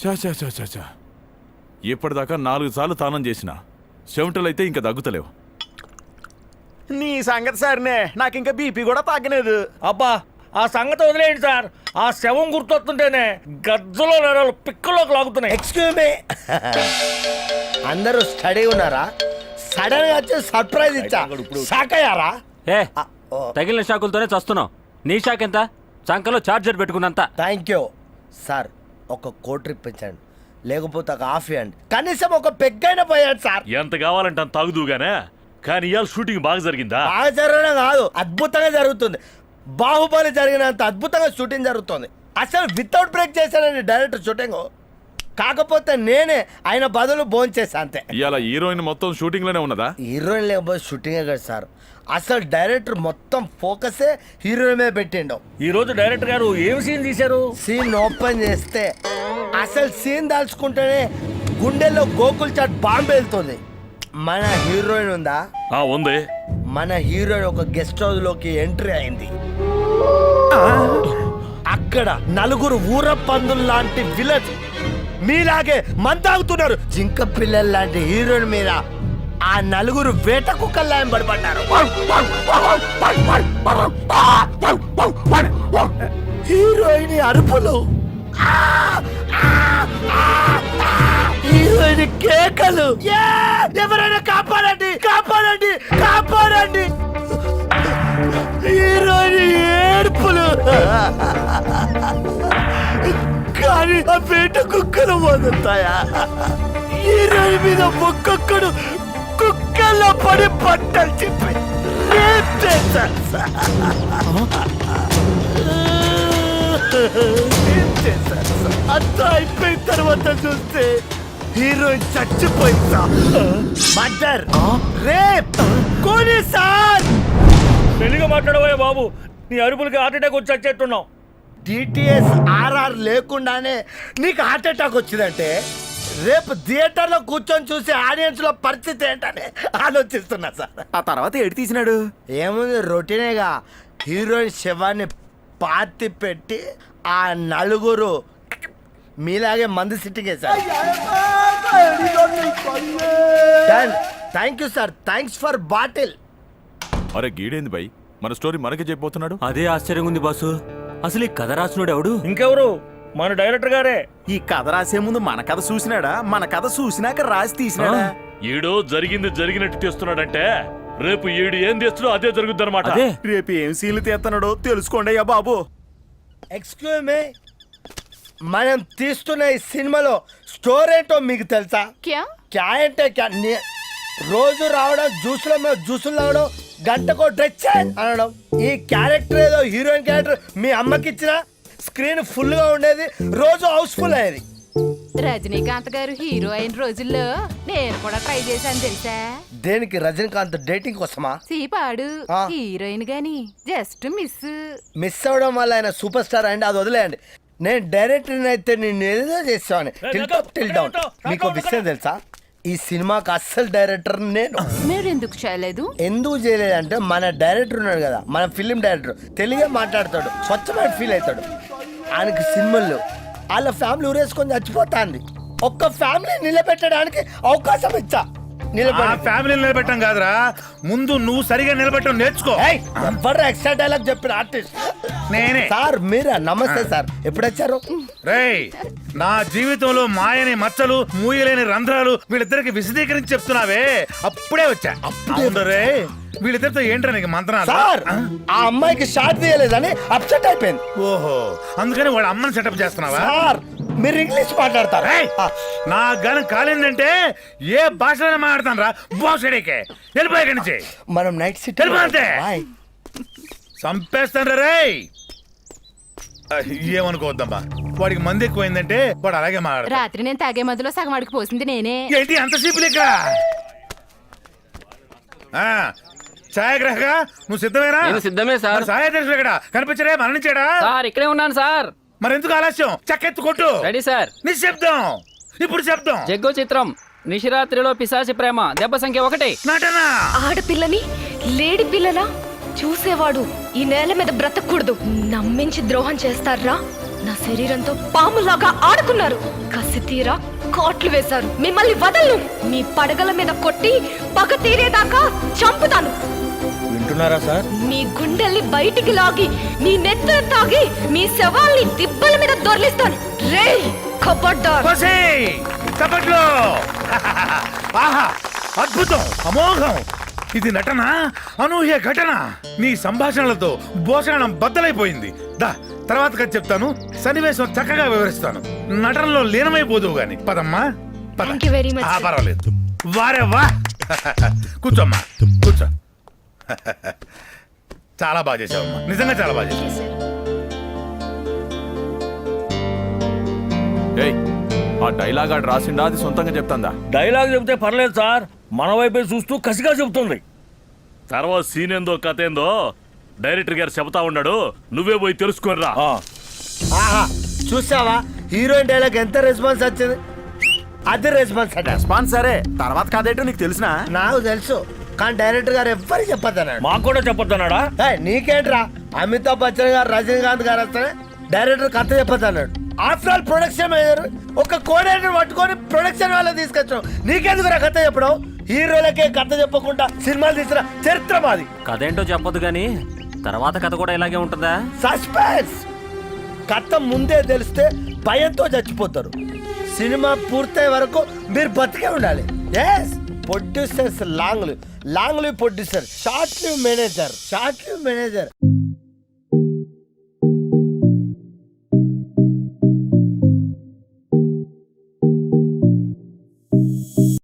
చా ఇప్పటిదాకా 4 సార్లు తానం చేసిన చెమటలైతే ఇంకా తగ్గుతలేవు. నీ సంగతి సరేనే, నాకు ఇంకా బీపీ కూడా తగ్గలేదు. అబ్బా ఆ సంగతి వదిలేయండి సార్. ఆ శవం గుర్తొస్తుంటేనే గజ్జలో నరాలు పిక్కలోకి లాగుతున్నాయి. ఎక్స్క్యూజ్ మీ, అందరూ స్టడీ ఉన్నారా? సడన్ గా వచ్చి సర్ప్రైజ్ ఇచ్చా, షాక్ అయ్యారా? ఏ తగిలిన షాకులతోనే చస్తున్నావు. నీ షాక్ ఎంత? చంకలో చార్జర్ పెట్టుకున్నంత. Thank you sir. ఒక కోట్ ఇప్పించండి, లేకపోతే ఒక హాఫ్ ఇవ్వండి. కనీసం ఒక పెగ్గైనా పోయాడు సార్. ఎంత కావాలంటే అంత తాగుదుగానే. కానీ ఇవాళ షూటింగ్ బాగా జరిగిందా? బాగా జరగడం కాదు, అద్భుతంగా జరుగుతుంది. బాహుబలి జరిగినంత అద్భుతంగా షూటింగ్ జరుగుతుంది. అసలు వితౌట్ బ్రేక్ చేశానండి డైరెక్టర్ షూటింగ్. కాకపోతే నేనే ఆయన బదులు భోంచేసా అంతే. ఇవాళ హీరోయిన్ మొత్తం షూటింగ్ లోనే ఉన్నదా? హీరోయిన్ లేకపోతే షూటింగే కదా సార్. అసలు డైరెక్టర్ మొత్తం ఫోకసే హీరోయిన్ మీద పెట్టిండు. ఈ రోజు డైరెక్టర్ గారు ఏం సీన్ తీశారు? సీన్ ఓపెన్ చేస్తే అసలు సీన్ దాల్చుకుంటేనే గుండెల్లో గోకుల్ చాట్ బాంబు వెళ్తుంది. మన హీరోయిన్ ఉందా? ఉంది. మన హీరోయిన్ ఒక గెస్ట్ హౌస్ లోకి ఎంట్రీ అయింది. అక్కడ 4 ఊర పందులు లాంటి విలన్ మీలాగే మంతాగుతున్నారు. జింక పిల్లలు లాంటి హీరోయిన్ మీద ఆ 4 వేట కుక్కలు లాయం పడిపడ్డారు. హీరోయిన్ అరుపులు, హీరోయిన్ కేకలు, ఎవరైనా కాపాడండి కాపాడండి కాపాడండి, హీరోయిన్ ఏడుపులు. కానీ ఆ పేట కుక్కలు వదులుతాయా? హీరోయిన్ మీద ఒక్కొక్కడు కుక్కల్లో పడి పట్టలు చెప్పి రేప్ చేశారు సార్. అంతా అయిపోయిన తర్వాత చూస్తే హీరోయిన్ చచ్చిపోయిందా? మర్డర్, రేప్, కూని సార్. పెళ్లిగా మాట్లాడబోయే బాబు, నీ అరుపులకి హార్ట్ అటాక్ వచ్చి చచ్చేట్టున్నావు. డిటిఎస్ ఆర్ఆర్ లేకుండానే నీకు హార్ట్ అటాక్ వచ్చిందంటే రేపు థియేటర్ లో కూర్చొని చూసే ఆడియన్స్ లో పరిస్థితి ఏంటని ఆలోచిస్తున్నా సార్. ఆ తర్వాత ఏడు తీసినాడు? ఏముంది, రొటీనేగా. హీరోయిన్ శవాన్ని పాతి పెట్టి ఆ 4 మీలాగే మందు సిట్టింగ్ వేశారు. Thank you sir, thanks for bottle. అరే గీడేంది బై, మన స్టోరీ మనకే చెప్పబోతున్నాడు. అదే ఆశ్చర్యంగా ఉంది బాసు. అసలు ఈ కథ రాసినోడు ఎవడు? ఇంకెవరు? మన డైరెక్టర్ గారే. ఈ కథ రాసే ముందు మన కథ చూసినాడా? మన కథ చూసినాక రాసి తీసినాడా? ఈడో జరిగింది జరిగినట్టు తీస్తున్నాడంటే రేపు ఈడు ఏం చేస్తున్నాడో అదే జరుగుద్ది అనమాట. అదే రేపు ఏం సీన్లు తీస్తున్నాడో తెలుసుకోండి అయ్యా బాబు. ఎక్స్క్యూజ్ మీ, మనం తీస్తున్న ఈ సినిమాలో స్టోరీ ఏంటో మీకు తెలుసా? క్యా అంటే క్యా. రోజు రావడం, జ్యూసుల మీద జ్యూసులు తాగడం, గంటకో డ్రెస్ అనడం. ఈ క్యారెక్టర్ ఏదో హీరోయిన్ క్యారెక్టర్ మీ అమ్మకి ఇచ్చిన స్క్రీన్ ఫుల్ గా ఉండేది, రోజు హౌస్ఫుల్ అయ్యేది. రజనీకాంత్ గారు హీరో అయిన రోజుల్లో నేను కూడా ట్రై చేశాను తెలుసా? దేనికి? రజనీకాంత్ డేటింగ్ కోసమా? సీపాడు హీరోయిన్ గాని జస్ట్ మిస్ అవడం వల్ల ఆయన సూపర్ స్టార్ అండి. అది వదిలేయండి. నేను డైరెక్టర్ అయితే నేను ఏదో చేసాను. Till down. మీకు విషయం తెలుసా? ఈ సినిమాకి అస్సలు డైరెక్టర్ నేను. మీరు ఎందుకు చేయలేదు? ఎందుకు చేయలేదంటే మన డైరెక్టర్ ఉన్నాడు కదా, మన ఫిలిం డైరెక్టర్, తెలుగే మాట్లాడతాడు, స్వచ్ఛమైన ఫీల్ అవుతాడు. ఆయనకి సినిమాల్లో వాళ్ళ ఫ్యామిలీ ఊరేసుకొని చచ్చిపోతాంది. ఒక్క ఫ్యామిలీ నిలబెట్టడానికి అవకాశం ఇచ్చా. ఫ్యామిలీ నిలబెట్టం కాదురా, ముందు నువ్వు సరిగా నిలబెట్టడం నేర్చుకో. ఎవరు ఎక్స్ట్రా డైలాగ్ చెప్పిన ఆర్టిస్ట్ నేనే సార్. మీరా? నమస్తే సార్, ఎప్పుడు వచ్చారు? రేయ్, నా జీవితంలో మాయని మచ్చలు, మూయలేని రంధ్రాలు వీళ్ళిద్దరికి విశదీకరించి చెప్తున్నావే, అప్పుడే వచ్చా. రే, వీళ్ళిద్దరితో ఏంట్రా నీకు మంత్రాలు? సార్, ఆ అమ్మాయికి షాట్ తీయలేదని అప్సెట్ అయిపోయింది. ఓహో, అందుకని వాడు అమ్మని సెటప్ చేస్తున్నావా? సార్, మీరు ఇంగ్లీష్ మాట్లాడతారు. నా గనం కాలిందంటే ఏ భాషలోనే మాట్లాడతాను రా. బాక్సడేకే వెళ్ళిపోయి నుంచి మనం నైట్ సిటీ అంతే చంపేస్తాను రే. ఏమనుకోవద్దమ్మా, వాడికి మంది ఎక్కువైందంటే వాడు అలాగే మాట్లాడతాడు. రాత్రి నేను తాగే మందులో సగం వాడికి పోసింది నేనే. ఏంటి అంత సీపు లెక్క? ఛాయాగ్రహగా నువ్వు సిద్ధమేనా? సిద్ధమే సార్. ఛాయాగ్రహుడు ఇక్కడ కనిపించడే, మరణించాడా? సార్ ఇక్కడే ఉన్నాను సార్. మరెందుకు ఆలస్యం? చెక్కెత్తు కొట్టు. Ready sir. నిశ్శబ్దం. ఇప్పుడు శబ్దం. జగ్గు చిత్రం నిశిరాత్రిలో పిశాచి ప్రేమ, దెబ్బ సంఖ్య 1. నటన. ఆడపిల్లని లేడి పిల్లలా చూసేవాడు ఈ నేల మీద బ్రతకూడదు. నమ్మించి ద్రోహం చేస్తారా? నా శరీరంతో పాములాగా ఆడుకున్నారు. కసి తీరా కోట్లు వేశారు. మిమ్మల్ని వదలను. మీ పడగల మీద కొట్టి పగ తీరేదాకా చంపుతాను. వింటున్నారా సార్? మీ గుండెల్ని బయటికి లాగి మీ నెత్తులు తాగి మీ శవాల్ని దిబ్బల మీద దొర్లిస్తాను. రే కబడ్డార్. కోసే చప్పట్లు ఆహా అద్భుతం అమోఘం ఇది నటన అనూహ్య ఘటన నీ సంభాషణలతో భోషణం బద్దలైపోయింది దా తర్వాత కథ చెప్తాను సన్నివేశం చక్కగా వివరిస్తాను నటనలో లీనమైపోదువు గాని పదమ్మా పద. Thank you very much, ఆ, sir. పర్వాలేదు వారే వా కూర్చోమ్మా కూర్చో చాలా బాగా చేసావమ్మా నిజంగా చాలా బాగా చేసావు ఏయ్ ఆ డైలాగ్ ఆడు రాసిండా అది సొంతంగా చెప్తాందా? డైలాగ్ చెబితే పర్లేదు సార్, మన వైపే చూస్తూ కసిగా చెబుతుంది. తర్వాత సీన్ ఏందో కథ ఏందో డైరెక్టర్ గారు చెబుతా ఉన్నాడు, నువ్వే పోయి తెలుసుకోర్రా. ఆహా చూసావా హీరోయిన్ డైలాగ్ ఎంత రెస్పాన్స్ వచ్చింది. అది రెస్పాన్స్ అట. రెస్పాన్స్ సరే, తర్వాత కదేటో నీకు తెలిసినా? నాకు తెలుసు కానీ డైరెక్టర్ గారు ఎవ్వరు చెప్పొద్దన్నాడు. మాకు కూడా చెప్పొద్దన్నాడా? నీకేంట్రా అమితాబ్ బచ్చన్ గారు రజనీకాంత్ గారు వస్తానే డైరెక్టర్ కథ చెప్పొద్దన్నాడు. ఆఫ్టర్ ఆల్ ప్రొడక్షన్ మేనేజర్ ఒక కోఆర్డినేటర్ పట్టుకొని ప్రొడక్షన్ వాళ్ళని తీసుకొచ్చాం. నీకెందుకు కథ చెప్పడం? హీరోలకే కథ చెప్పకుండా సినిమాలు తీసిన చరిత్ర మాది. కథ ఏంటో చెప్పొద్దు కానీ తర్వాత కథ కూడా ఇలాగే ఉంటుందా? సస్పెన్స్. కథ ముందే తెలిస్తే భయంతో చచ్చిపోతారు. సినిమా పూర్తయ్యే వరకు మీరు బతికే ఉండాలి. Yes producers long live producer, short live manager.